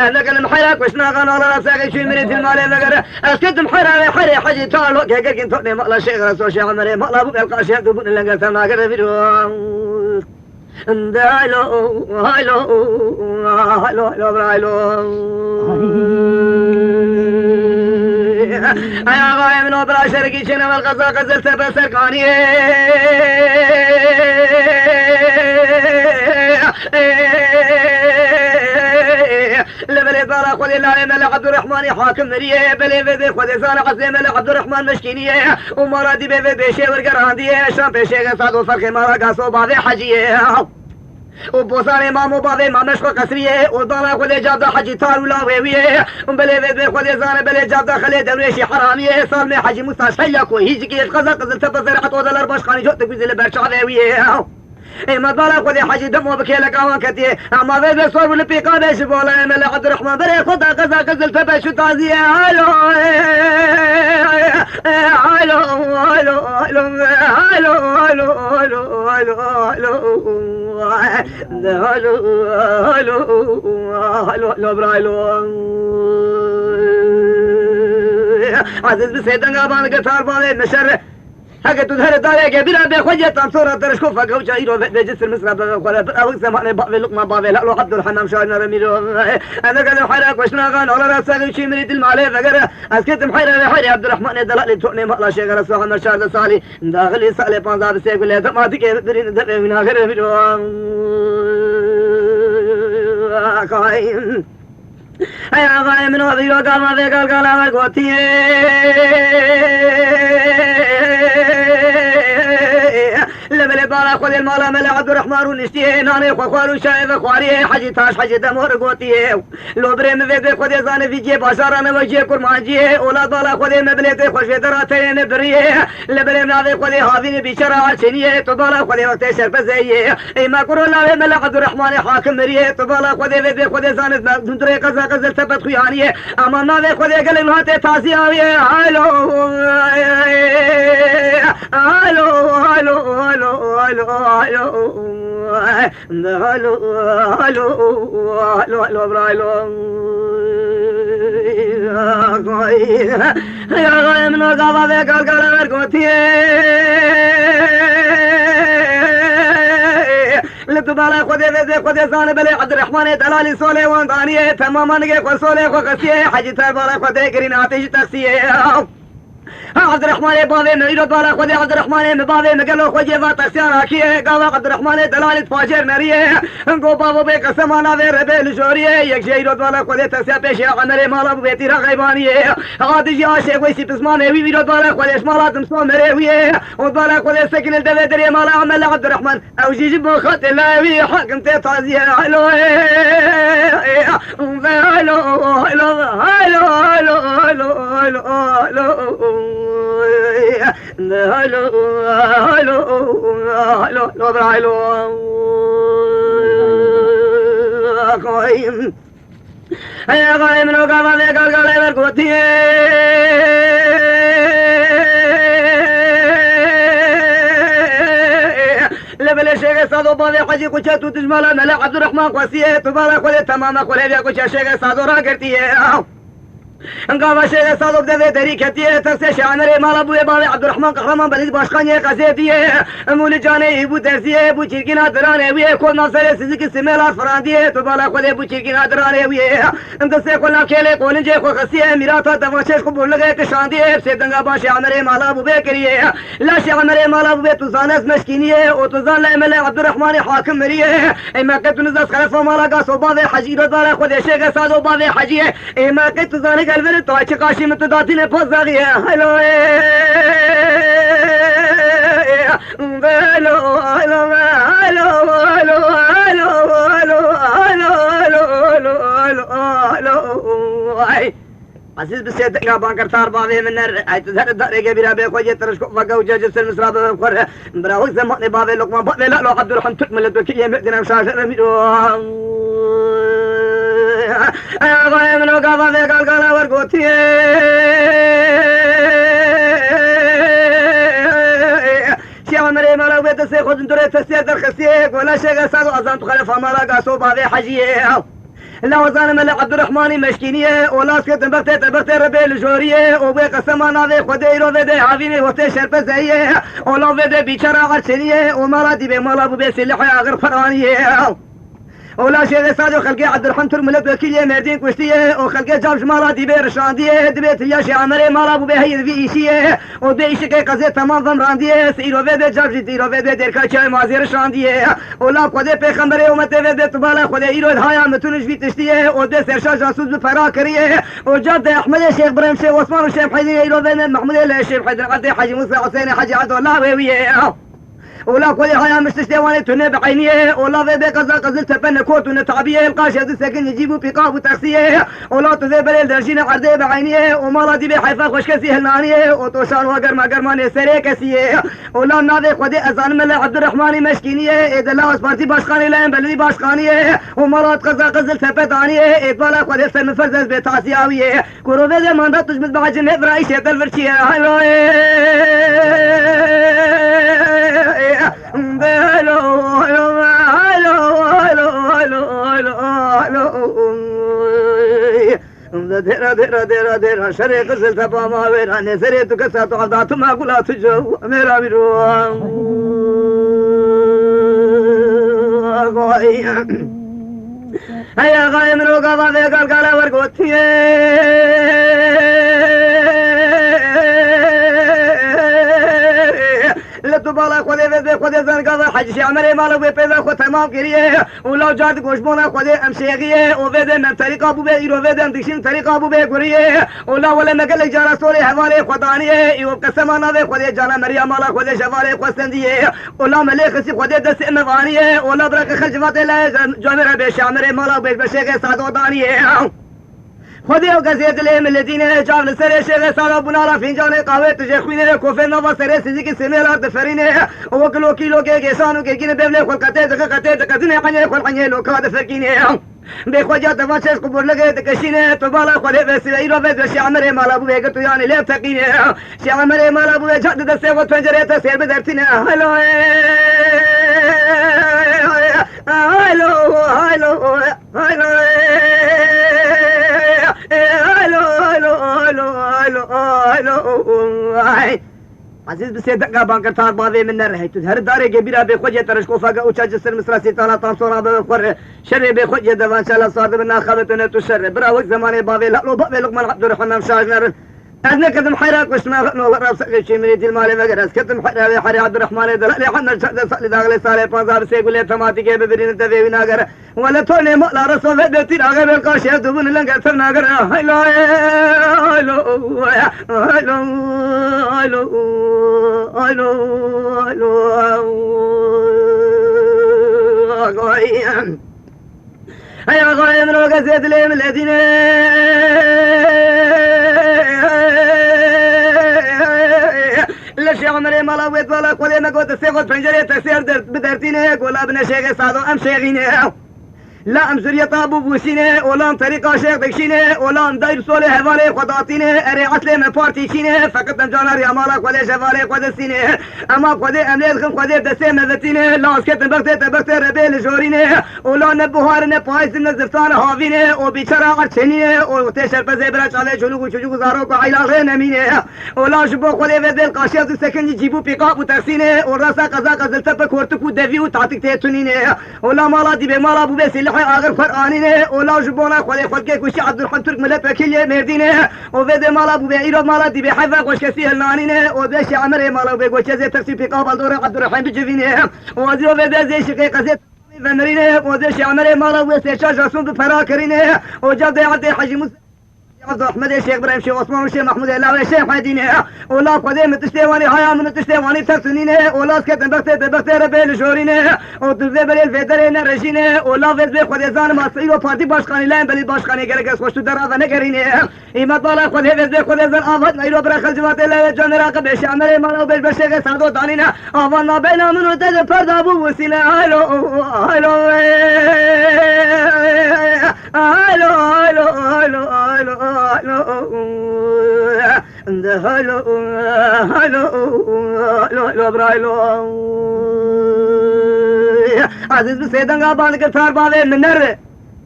انا كلم حياك وشنا غنا على راسك شي من المال وغير اسكت حرا حري حاجه تعالوا كي كنت ما شيء رسول شيخ عمري ما لا بقى القاشي دبن لنقل تما غير فيديو هلو هلو هلو هلو يا غاية من أبرا شرقي شنو والغزا غزل سبا سرقاني لبلي طالع خذ الله ملك عبد الرحمن حاكم مريه بلي بي خذ صالح عزيز ملك عبد الرحمن مشكينيه ومرادي بي بيشي ورقرانديه شام بيشي صادو فرق مارا قاسو بعض حجيه وبوسان امام بابا امامش کو قصریه او دانا خود جاده حجی تارولا ویویه بله بله خود زانه بله جاده خلی درویشی حرامیه سال میں حجی مستشفیا کو هیچ کی قضا قضا تبذر حتو دلار باش خانی جو تگوزل برچا ویویه ما بالا خود حجی دمو بکیل کاوان کتی اما وی صور ول پیقا بش بولا مل عبد الرحمن بره خود قضا قضا تبش تازیه هلو هلو هلو هلو هلو هلو هلو هلو هلو هلو هلو هلو برايلو عزيز بسيدنا بان قطار بان مشر حاجه تظهر دارك بلا بخوجه تنصور درش كفا كوجا يرو بجسر مصر بقى او زمان بقى لقمه بقى لا عبد الحنان شاينا رميرو انا قال حرك وشنا غان على راسك شي مريد المال فقر اسكت محير حير عبد الرحمن دلال توني ما شيخ رسول الله شاد صالح داخلي صالح 15 سيق له ما دي برين دبي من اخر رميرو قايم يا قايم من هذه قال ما ذي قال ما قوتي لبل بالا خذ المال مل عبد الرحمن ونشتي ناني خوارو شايف خواري حجي تاش حجي دمور قوتي لو بريم في خذ زان في جيب بازار انا وجه كرمانجي اولاد بالا خذ مبلته خوش دراتين بريه لبل نادي خذ هاوين بشرا شنيه تو بالا خذ وقت شرف زي اي ما كرو لا مل عبد الرحمن حاكم مريه تو بالا خذ زان دندري قزا قزل ثبت خيانيه اما نادي خذ قال انها تاسي هلو هلو هلو هلو هلو هلو هلو هلو هلو برايلو يا غايم من غابة ذيك القلم القوتي لتبالا خذ زان بلي عبد الرحمن دلالي سولي وانطانيه تماما نجي سولي وقسيه حجي تبالا خذ كرين عطيش تقسيه عبد الرحمن بابي مريد بالا خذ عبد الرحمن بابي مقالو خوجي فات سيارة كيه قال عبد الرحمن دلالة فاجر مريه انقو بابو بي قسم انا في ربي لشوريه يك جيرو بالا خذ تسيا بيشي عمري مالا بيتي رغيبانيه غادي جي عاشق ويسي بسمانه وي بيرو بالا خذ اسمالات مصومره ويه وبالا خذ سكن الدبدري مالا عمل عبد الرحمن او جيجي بخط الله وي حكم تتازيه هلو هلو هلو هلو هلو هلو هلو هلو هلو هلو هلو برايلو قايم يا قايم لو قام ذيك القلب القوتي لبل الشيخ صادو بابي حجي كوشاتو تجمالا ملا عبد الرحمن قاسيه تبالا خذ تماما خذ بيا كوشا الشيخ صادو را کرتی ہے قام شيخ صادق ده تري كتير تسش عمري مال ابو بابي عبد الرحمن قهرمان بلد باشخاني قزيتيه مول جاني ابو درسيه ابو چركينا درانه وي كل ناصر سيزك سميلا فرانديه تو بالا خود ابو چركينا درانه وي انت سه كل كيله كولنجه خو خسيه ميراث دمشق قبول لگه كشانديه سيدنگا باش عمري مال ابو بكريه لا شي عمري مال ابو تو زانس مسكينيه او تو زان لامل عبد الرحمن حاكم مريه اما كنت نزس خلفه مالا قصبه حجيره بالا خود شيخ صادق بابي حجيه اما كنت زان قلبي تو چقاشي متداتين بوزاغيه هلو هلو هلو هلو هلو هلو عزيز بسيد قابان كرتار بابي من اي تزهر الداري قبيرا بيخوجي ترشكو فقا وجاجس المسراب بفقر براوك زماني بابي لقمان بابي لا لو عبد الرحمن تكمل الدوكية مقدنا مشاشة رميدو يا غاية منو قابان في قلقانا ورقوتي شيخ مري مالا وبيت السيخ وزنتوري تسير درخسيك ولا شيخ سادو أزان تخلف مالا قاسو بابي حجيه لا وزان ملك عبد الرحمن مشكينيه ولا سكت تبرت ربي الجوريه وبي قسما ناوي خديرو ودي عافيني وتي شرب زيه ولا ودي بيشرا عرشنيه ومالا دي بمالا بي سلاح غير فرانيه ولا شيء سادو خلقي عبد الرحمن ترملت وكيليه مردين كشتيه وخلقي جابش مالا دي برشانديه دبيت يا شي عمري مالا ابو بهي في ايشيه ودي شكي قزي تمام ضمرانديه سيرو ودي جابش ديرو ودي دركاچي مازير شانديه ولا قد پیغمبر امت ودي تبالا خد ايرو هايا متونش في تشتيه ودي سرشا جاسوس بفرا كريه وجد احمد الشيخ ابراهيم شيخ عثمان الشيخ حيدر ايرو محمود الشيخ حيدر عبد حاج موسى حسين حاج عبد الله وياه ولا كل هاي مش تشتواني تنه بعينيه ولا ذي بقزا قزل تبنى كوت ونتعبيه القاش هذا ساكن يجيبوا في قاب وتاكسيه ولا تذي بليل درجين عرضيه بعينيه وما لا دي بحيفا خوش كسي هلانيه وتوشان وقر ما قرماني سري كسيه ولا ناذي خدي أزان ملا عبد الرحمن مشكينيه إذا لا أسبارتي باشخاني لين بلدي باشخانيه وما لا تقزا قزل تبتانيه إذا لا خدي سر مفرزز بتاسياويه كورو ذي ماندات تجمد بعجن نفرا إيشي تلفرشيه هلو هلو هلو هلو هلو هلو ديرا شري قزل تبا ما ويراني سريتو كساتو عبداتو ما قلاتو جو ميرا ميروان هيا غاية من وقضا في قلقالة ورقوتي لتبالا خودی زنگاز حجی عمری مالو به پیدا خود تمام کریه ولو جاد گوشبونا خودی امشیگیه و ویده من طریقا بو به ایرو ویده دیشین طریقا بو به گریه ولا ولا مگل جارا سوری حواله خدانیه ایو قسم ناوی خودی جانا مریم مالا خودی شواله خستندیه ولا ملک سی خودی دست اموانیه ولا برک خجوات لا جامر به شامر مالا به بشیگ سادو دانیه خودی او گزید لی ملدینه جاب نسر شیخ سارا بنارا فنجان قهوه تجه خوینه کوفه نوا سر سیزی کی سمیلار دفرینه او کلو کیلو کے گسانو کے گین ببل خلقته دقته دقتنه قنی خلقنی لو کا دفرکینه به خواجه دواچش قبور لگه تکشینه تو بالا خودی وسی ایرو وز شامر مالا بو که تو یعنی لب تقینه شامر مالا بو جد دسته و پنجره ته سر بدرتینه هلو هلو هلو هلو عزيز بسيدك بانكر تار باذي من الرهي تظهر داري كبيرة بخوجة ترشكو فاقا اوچا جسر مصر سيطانا تامصورا بخور شر بخوجة دوان شالا صاد بنا خابتنا تشر برا وقت زماني باذي لألو باذي لقمان عبد الرحمن مشاجنر أنا كتم حيراك وش ما نو راب سقي شيء من المال مجرس كتم حري عبد الرحمن دلالي حنا سالي داغلي سالي بانزار سيقول لي تماتي كيف ببرين تبي ناقر ولا توني مقلا رسول بيتي ناقر بالقاش يدبون لنقر تم ناقر هلو هلو هلو هلو هلو هيا غاية من القزيد لي من الذين لشي عمري مالا ويت ولا قولي ما قلت سيقود بنجري تسير بدرتيني ولا ابن شيخ سادو ام شيخيني لا امزرية ابو بوسينه ولام طريقة شيخ دكشينه ولام داير سولي هوالي خداتينه اري عتلي من بارتيشينه فقط نمجانا ريامالا قدي شفالي قدي سينه اما قدي امليل خم قدي دسي مذتينه لا اسكت بغتي ربيل جورينه ولا نبهارنه پايز نزفتان هاوينه وبيچرا عرچنيه وتشر بزي براچ علي جلوگو چوجو زارو کو عيلاغه نمينه ولا جبو قدي ودل قاشيز سكن جيبو بيقاب وترسينه وراسا قزا قزلت بكورتكو دفي وتعتك تيتونينه ولا مالا دي بمالا بو بسلح آخر قرآنينه ولا جبونا خلي خلقه كوشي عبد الرحمن ترك ملت وكيلية مردينه وفيد مالا بو بإيرو مالا دي بحفا وشكسي هلنانينه وبيشي عمره مالا بو زي ترسي في قابل دور عبد الرحمن بجفينه وزيو فيد زي شقيقة زي فنرينه وزيشي عمره مالا وسيشا جاسون بفرا كرينه وجاب عبد الحاجي موسى عبد الرحمن الشيخ ابراهيم الشيخ عثمان الشيخ محمود الله والشيخ حدينه ولا قديم تشتواني هيا من تشتواني ترسنينه ولا سكت بغت ربيل جورينه وتزي بليل فدرينه رجينه ولا فز بخدزان مصري وبارتي باشخاني لين بلي باشخاني گرگس خوش درازه نگرینه ایمت بالا خود فز بخدزان آفت نيرو برخل جوات الله جان راقب شامر مالو بل بشيخ سعدو دانينه آوانا بين من وتد فردا بو وسيله هلو هلو هلو هلو هلو هلو هلو هلو برايلو عزيز بسيدنگا باند کے تھار باوے منر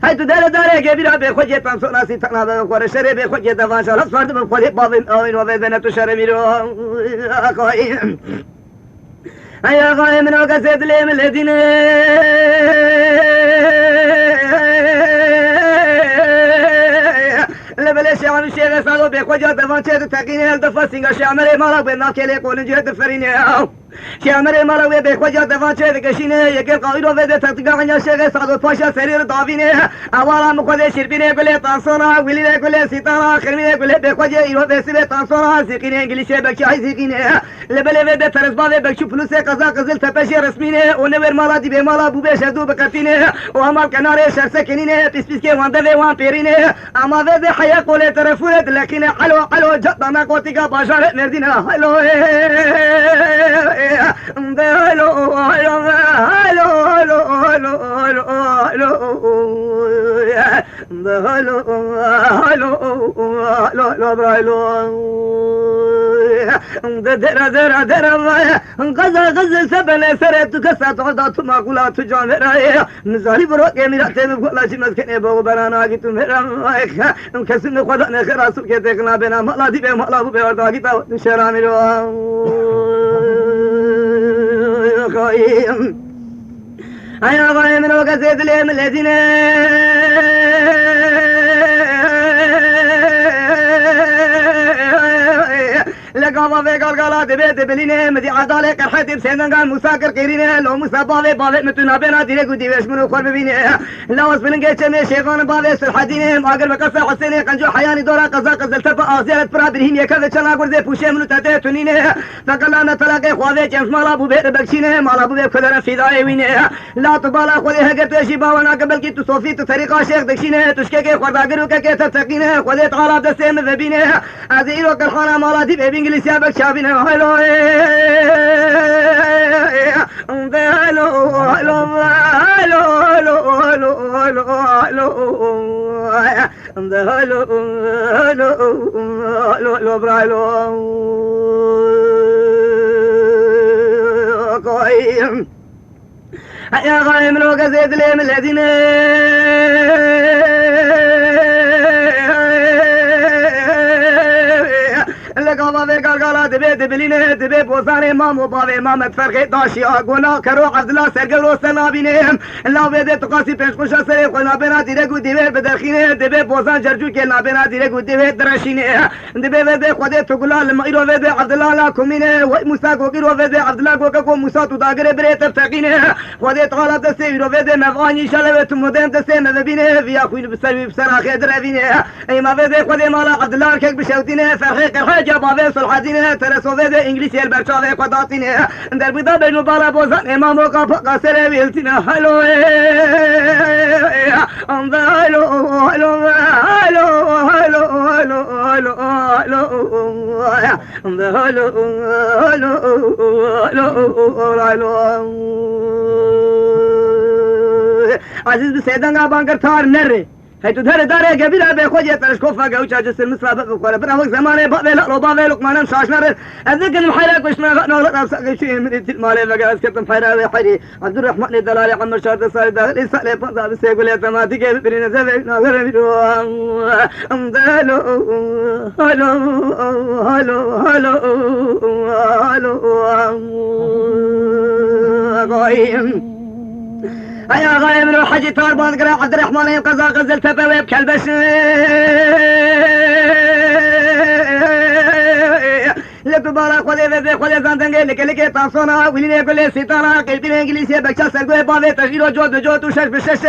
هاي تدار داره كبيرة بخوجة تنصر ناسي تنادى وقور الشري بخوجة دفان شرف فرد بخوجة باوين اوين وبيبنة تشرميرو اقوين هيا غاية من وقسيد لي من الهدين لبلش عن الشيخ سالو بخوجة دفان شيخ تقيني الدفا سينغا شامري مالك بيناك يلي قولن جهد فريني شامر مالوي بخوجة دفان شيخ كشينه يكل قايدو وده تتقع عن الشيخ سعد باشا سرير دافينه اولا مخده شربينه كله تانسونا وليله كله سيطانا خرمينه كله بخوجة ايرو بسيبه تانسونا زيقينه انجليشه بكشاي زيقينه لبله وده ترزباوه بكشو فلوسه قزا قزل تپشي رسمينه ونور مالا دي بمالا بوبه شدو بكتينه وهمال كناره شرسه كنينه پس پس كه وانده وان پيرينه اما وده حيا قوله طرفوه لكن علو جدنا قوتيقا باشار مردينه هلو هلو هلو هلو هلو هلو هلو هلو غزل سبنا سرت كسات عدات معقولات جامعة مزاري بروك ميرات بقول شيء مسكين بقول برانا كي تمرا كسن خدا نخراس كتكنا بنا مالا دي بمالا بوردا كي تا شراميرو قايم أيا قايم من وقت لي من الذين لقوا في قلقلات بيت بلينه مدي عدالة كرحت بسندان مساكر كيرينه لو مسابة باوي متنا بنا ديرك وديوش منو خرب بينه لو اسبلنجي چمي شيخان باوي سرحدينه ماگر بكسر حسينه قنجو حياني دورا قزا قزل تبا آزيرت برا برهيم يكا چلا گرزه پوشه منو تته تنينه فقلنا تلاقي خواوه چمس مالا بو بير بكشينه مالا بو بير خدر فدائي وينه لا تبالا خودي هگر توشي باونا قبل كي تو صوفي تو طريقة شيخ دكشينه تشكي كي خرداگر وكا كي تتقينه خودي تعالى دسته مذبينه ازيرو كالخانة مالا دي بإنجليزي بك شابين هلو هلو هلو هلو هلو هلو هلو برايلو قايم يا قايم لو قزيد لي من الذين لقوا في قلقلة دبي بلينه دبي بوزاني مامو باوي مامت فرقي داشي آقونا كرو عبد الله سرقلو سنابينهم لا بيدي تقاسي پنش خوشا سري قنا بنا ديرگو دبي بدرخينه دبي بوزان جرجو كي نابنا ديرگو دبي درشينه دبي بيدي خودي تقلا لمئيرو بيدي عبد الله لا كمينه وموسى قوكيرو بيدي عبد الله قوككو موسى تداغر بري تفتقينه خودي تقالا دسي يرو بيدي مفاني شلوت مدين دسي مذبينه في اخوين بسروي بسراخي دربينه ايما بيدي خودي مالا عبد الله كيك بشوتينه فرخي قرحي باوي صلحدينه ترسوه ده انجليزي البرچاوه قداتينه در بيدا بينو بالا بوزان امامو قاسره ويلتينه هلو هلو هلو هلو هلو هلو هلو هلو عزيز بسيدنا بانكر ثار نره هي تدهر داره قبيله بخوجه ترشكوفا قوچا جسر مصر بقول برا زمانه بابل لو لقمان شاشنر اذكر المحيرك وشنا نور شيء من المال بقى اسكت محيره حري عبد الرحمن الدلالي عمر شرط صار داخل سال بنظر سيقول يا تماتي بين زبي نظر امدلو هلو هلو هلو هلو غايم يا غايم من حجي تاربان قرا عبد الرحمن يقزا غزل تبويب كلبش لتبارك ولي خولي زندنگي لكلكي تاسونا ولي كل سيطانا قلبي انجليزي بكشا سرغوي بافي تشيرو جو شش بشش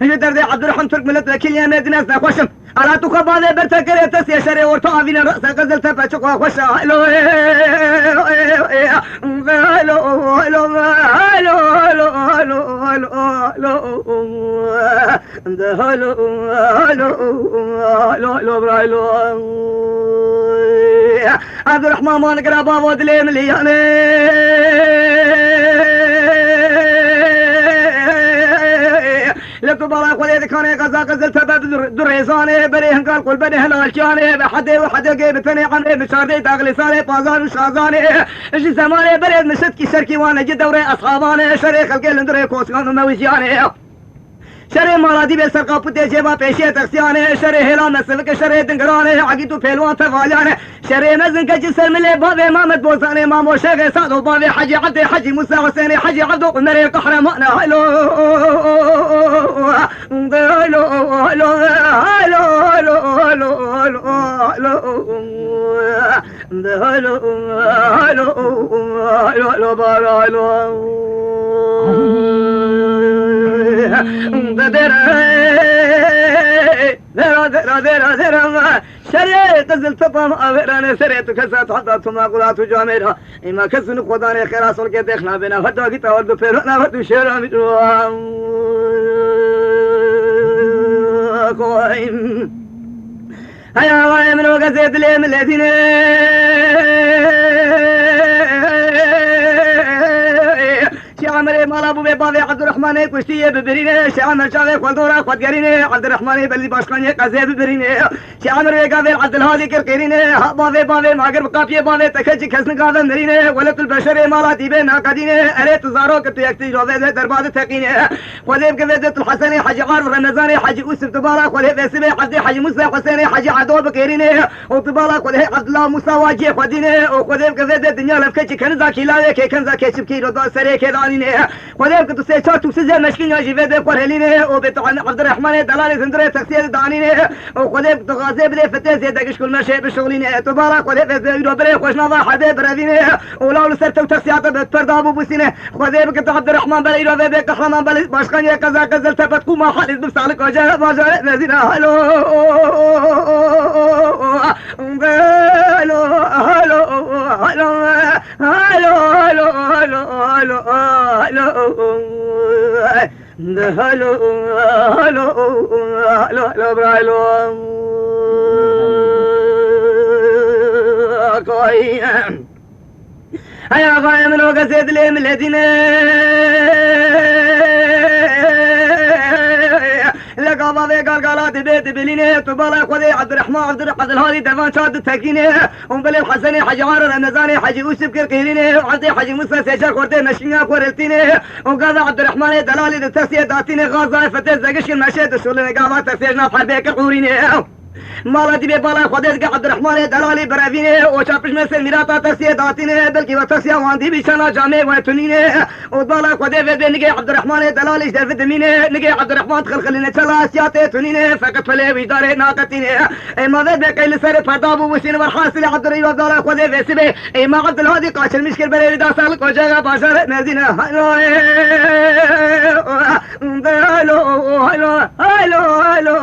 يدرد عبد الرحمن ترك ملت وكيل مدينه خوشم على تو خباله برتكره تسي شري ورتو افين راس غزل تبچو خوش هلو هلو هلو هلو هلو هلو هلو هلو هلو هلو عبد الرحمن ما نقرا بابو دلي مليانه لتبارك وليد كان غزا غزل تباب دريزانه بريهن قال قل بني هلال كانه بحدي وحدي بتني عمري بشاردي تغلسانه بازار وشازانه اجي زمانه بريد مشتكي شركي وانا جد دوري اصحابانه شريك القلندري كوسكان موزيانه شري مرادي بسرقة بوتي جيبا بيشي تقسيانه شري هلا مسلك شري دنقرانه عقيدو بيلوان تفاليانه شري مزن كجسر ملي بابي مامد بوزانه مامو شيخ سعدو بابي حجي عبدي حجي موسى حسيني حجي عبدو قمري قحرمان هلو هلو هلو هلو هلو هلو هلو هلو هلو هلو هلو شريت زلت طم أنا سريت كسات حضرت ما قلت جامرها إما كسن خداني خلاص ولقيت إخنا بنا فدا كي تولد فيرنا فدو شيرا قويم هيا غايم من وقزيت لي من الذين عمري مال ابو بابي عبد الرحمن كشتيه ببرينه شعمر شاوي خلدورا خدغرينه عبد الرحمن بلدي باشكانيه قزيه ببرينه شعمر قابل عبد الهادي كرقيرينه بابي ماغر بقافيه بابي تكج كسن قادم مرينه ولد البشر مالاتي بين قدينه اريت زارو كنت يكتي جوزه درباد تقينه وليب كبدت الحسني حجي عارف رمضاني حجي يوسف تبارك وليب اسمي عبد حجي موسى حسيني حجي عدو بكيرينه وتبارك وليب عبد الله موسى واجي خدينه وليب كبدت الدنيا لفكش كنزا كيلاوي كنزا كشب كيلو دو سري كداني ولكن كنت سيشات وسجل مشكين يا جيبه بقول هلينه وبتعن عبد الرحمن دلال زندره تكسير دانينه وخذ تغازي بلي فتاه زيدك كل ماشي بشغلينه تبارك ولي زيدو بري خوش نظر حبيب ربينه ولو سرت وتكسيات بترداب بوسينه خذ بك عبد الرحمن بلي ربي بك قهرمان بلي باشكان كذا كذا تبتكو ما حد بسالك وجه باجر مزينه هلو هلو هلو هلو هلو هلو هلو هلو هلو هلو هلو قايم هيا قايم من وقت لي من الذين لقى بابي قالات بيت بلينه تبارك ولي عبد الهادي دفان شاد تكينه ومبلي الحسني حجي عار رمضاني حجي يوسف كرقيرينه وعبد حجي موسى سيشار خورتي مشينا كورتينه وقال عبد الرحمن دلالي تسيه داتينه غازا فتز زقش المشيت الشغل قامات تسيجنا بحربيك قورينه مالتي ببالا خدت عبد الرحمن دلالي برافينه وشابش مثل ميراتا تسيه داتينه بلكي وتسيه واندي بيشانا جامع وتنينه وبالا خدت بنجي عبد الرحمن دلالي جرف دمينه نجي عبد الرحمن خلخلنا تلا سياته تنينه فقط فلي ويدار ناقتينه اما ذا بكيل سر فرداب وسين ورحاسل عبد الرحمن دلالي خدت بسبه اما عبد الهادي قاشل مشكل بري داسال وجا باشر مدينه هلو هلو هلو هلو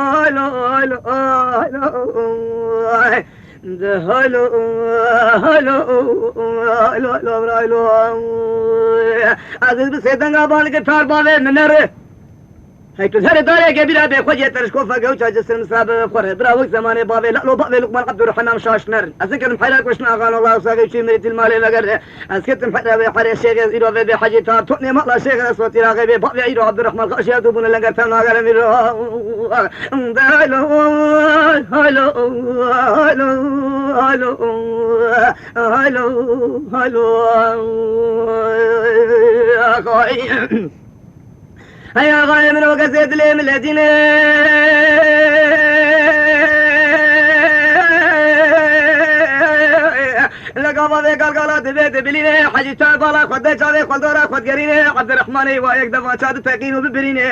هلو هلو هلو هلو هلو هلو عزيز بسيدنا بالك تار باوي منر هي تزهر داري قبيلة بخوجة ترشكوفة قوشة جسر مسراب خور برا وقت زماني بابي لألو بابي لقمان عبد الرحمن شاشنر أذكر محيلك وشنا قال الله وساقي شي مريت المالي لقر أذكرت محيلة بحري الشيخ إيرو في حاجي تار تؤني مقلا شيخ أسوتي راغي بابي إيرو عبد الرحمن خاشي يدوبون لقر تانا قال ميرو هلو هلو هلو هلو هلو هلو هيا غاية من وقت زيد لي من الذين لقابا ذي قلقالات بيت بليني حجي تابالا خد جاوي خد دورا خد قريني عبد الرحمن وايك دفا شاد تقين وببريني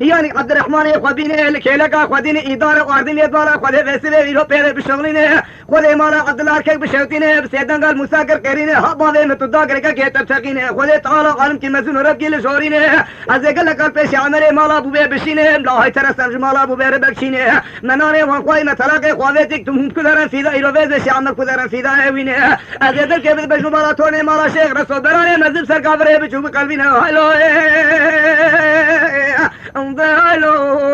يعني عبد الرحمن خبينه الكيلك خدين اداره واردين اداره خد وسيله يرو بير بشغلينه خد مالا عبد الله كيف بشوتينه بسيدان قال مساكر كرينه حبا به متداكر كي تفقينه خد تعالى عالم کی مزن رب کی لشورينه ازگل قال پیش عمل مالا ابو به بشینه لا هي ترسم مالا ابو به بکشینه منانه وان کوئی مثلا کہ خواتك تم كدرن فيدا يروز شامل كدرن فيدا وينه ازدل كيف بجو مالا توني مالا شيخ رسول برانه مذهب سرکار بجو قلبينه هلو هلو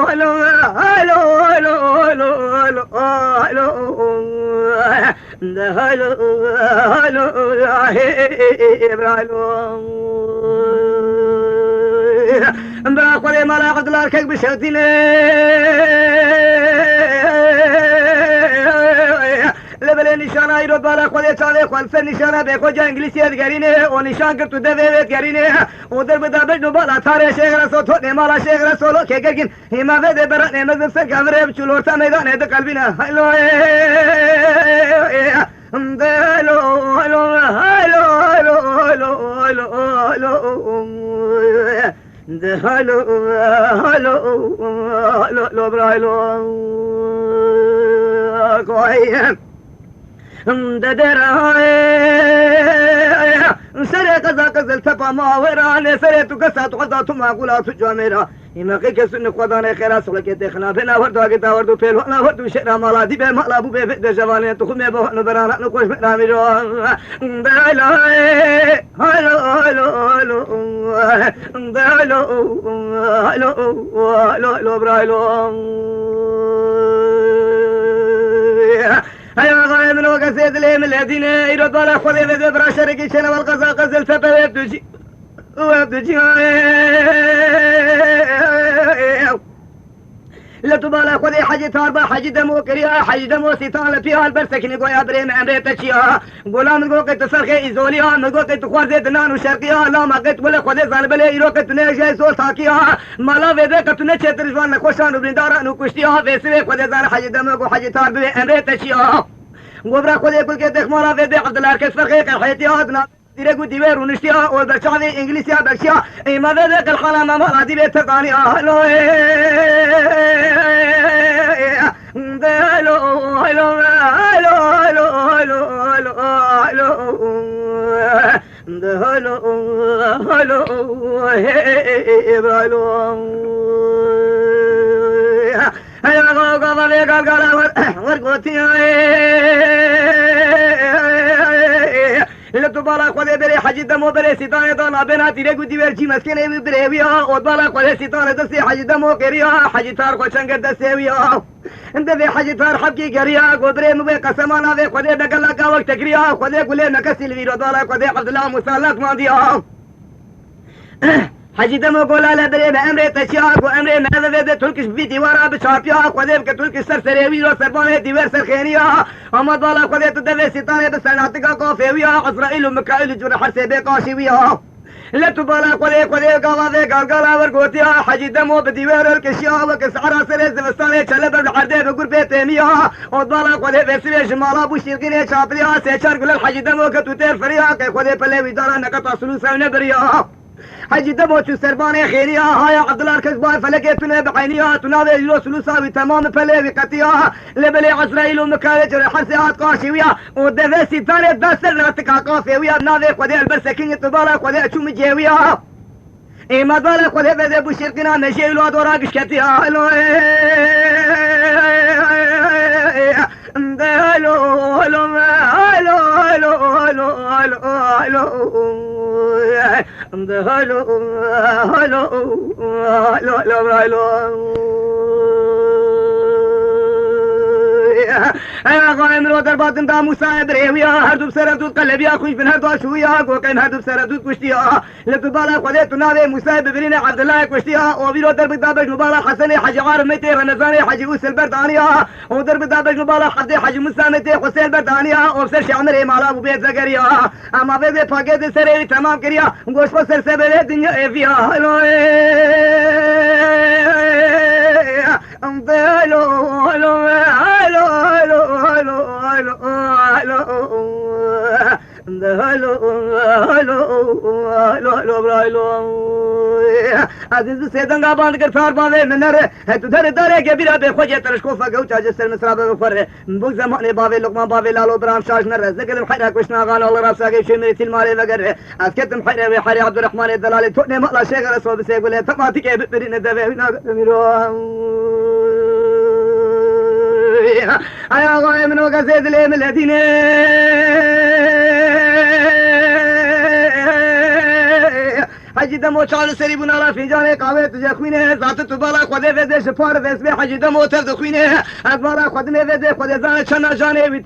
هلو هلو هلو هلو هلو هلو هلو هلو براخوری مالا عبدالله کک بشوتینه لبل نشانه ایرو بالا خودی چاله خالص نشانه به خود انگلیسیت گرینه و نشان کرد تو دویت گرینه و در بدابش دو بالا تاره شیخ رسول تو نمالا شیخ رسولو که گرگین هما وید برات نمزم سر کامره بچولورتا میدان ده قلبینه هلو هلو هلو هلو هلو هلو هلو هلو هلو هلو هلو برايلو كويس سري قزا قزل تبا ما وراني سري تقصى تقضى ثم أقولها تجاميرا إما قيك سن قضاني خيرا سلك يتخنا بنا وردو أقتا وردو فيل وأنا وردو شئنا مالا دي بي مالا بو بي فئد جواني تخمي بوحنو برانا نقوش بنا ميرو دايلو هلو هلو هلو دايلو هلو هلو هلو برايلو هيا غاية من وقت سيد لي من الذين يرد على خذي في ذبرا شركي شنا والقزا قزل فبا ويبدوجي ويبدوجي لا تبالا خذي حاجة تاربا حاجة دمو كريا حاجة دمو سيطان فيها البرسكني قوي بريم عمري تشيا غلام نقول قد تسرخي إزوليا نقول قد تخوار زيت نان وشرقيا لا ما قد ولا خذي زالبلي يرو قد تنجي سول تاكيا مالا ويدا قد تنجي ترجوان نخوشان وبندارا نكوشتيا ويسوي خذي زال حاجة دمو حاجة تاربا عمري تشيا غبرا خذي كل كده خمارا ويدا عبد الله كسرخي كالحيتي هادنا تيرجو ديبر ونشتيا والبشاوي إنجليزيا بكشيا إما ذاك الحالة ما ما ديبر تقاني هلو هلو هلو هلو هلو هلو هلو هلو هلو هيا غوغا ذي قال ورقوتي لتو بالا خودی بری حجی دمو بری سیتانه دانا بنا تیره گودی ورچی مسکنه بری ویا او بالا خودی سیتانه دستی حجی دمو کریا حجی تار کو چنگ دستی ویا انت به حجی تار حب کی کریا گودره مو قسمانا به خودی دگلا کا وقت کریا خودی گله نکسل ویرو بالا خودی عبدالله مصالحت ما دیا حجی دمو گولا لبری به امر تشیا کو امر مذهب به ترکش بی دیوارا بچاپیا خودی که ترک سر سروی رو سربانه دیوار سرخینیا اما بالا خودی تو دوی ستانه به سناتگا کافویا اسرائیل و مکائیل جور حرسه به کاشویا لا تبالا خودی گاوا گالگالا ورگوتیا حجی دمو به دیوار الکشیا و کسعرا سر زمستانه چله بر حرده به گربه تیمیا و بالا خودی به سوی شمالا بو شرقینه چاپلیا سه چار گل حجی دمو که تو تیر فریا که خودی پله ویدارا نکتا سلوسه نبریا حجي دمو تو سربان خيريا هاي عبد الله الكسبان فلقيتنا بعينيها تنادي يلوس لوساوي تمام فلي بقتيها لبلي عزرائيل ومكالج حسيات قاشويا ودفسي ثاني دسر لاتكا قافي ويا نادي قدي البرسكين تبالا قدي اشوم جيويا اي ما بالا قدي بده بشرقنا نشيلو دورا قشكتيها الو هلو هلو هلو هلو هلو هلو هلو هلو هلو هلو انا قائم رو در باطن دا موسى بريويا هر دو بسر دو قلبيا خوش بن هر دو شويا قوقين هر دو بسر دو كشتيا لتبالا قديت نادي موسى ببرين عبد الله كشتيا وبيرو در بدابج مبالا حسن حج عار متي رمضان حج وسل بردانيا ودر بدابج مبالا حد حج موسى متي حسين بردانيا وبسر شعمر مالا ابو بيت زكريا اما بيت فاقد سري تمام كريا غوش بسر سبل الدنيا فيها هلو هلو هلو هلو هلو هلو هلو عزیز سیدنگا باند کر سار باوے منر تو دھر دارے کے بیرا بے خوجے ترشکو فگو چاج سر مسرا بے فر بوگ زمانے باوے لقمان باوے لالو برام شاش نر ذکر الخير كشنا غان الله رب ساقي شمري المال وغير اسكتم خير وي حري عبد الرحمن الدلالي توني ما شيخ رسول سيقول تماتيك ببرين دبي ميرو ايا غاي منو غزيد لي من الذين حجي دمو چال سری بنالا فنجان قهوه تجه خوینه ذات تبالا خود وزه شفار وزه حجي دمو تر خوینه اقبالا خود نه وزه خود زان چنا جانه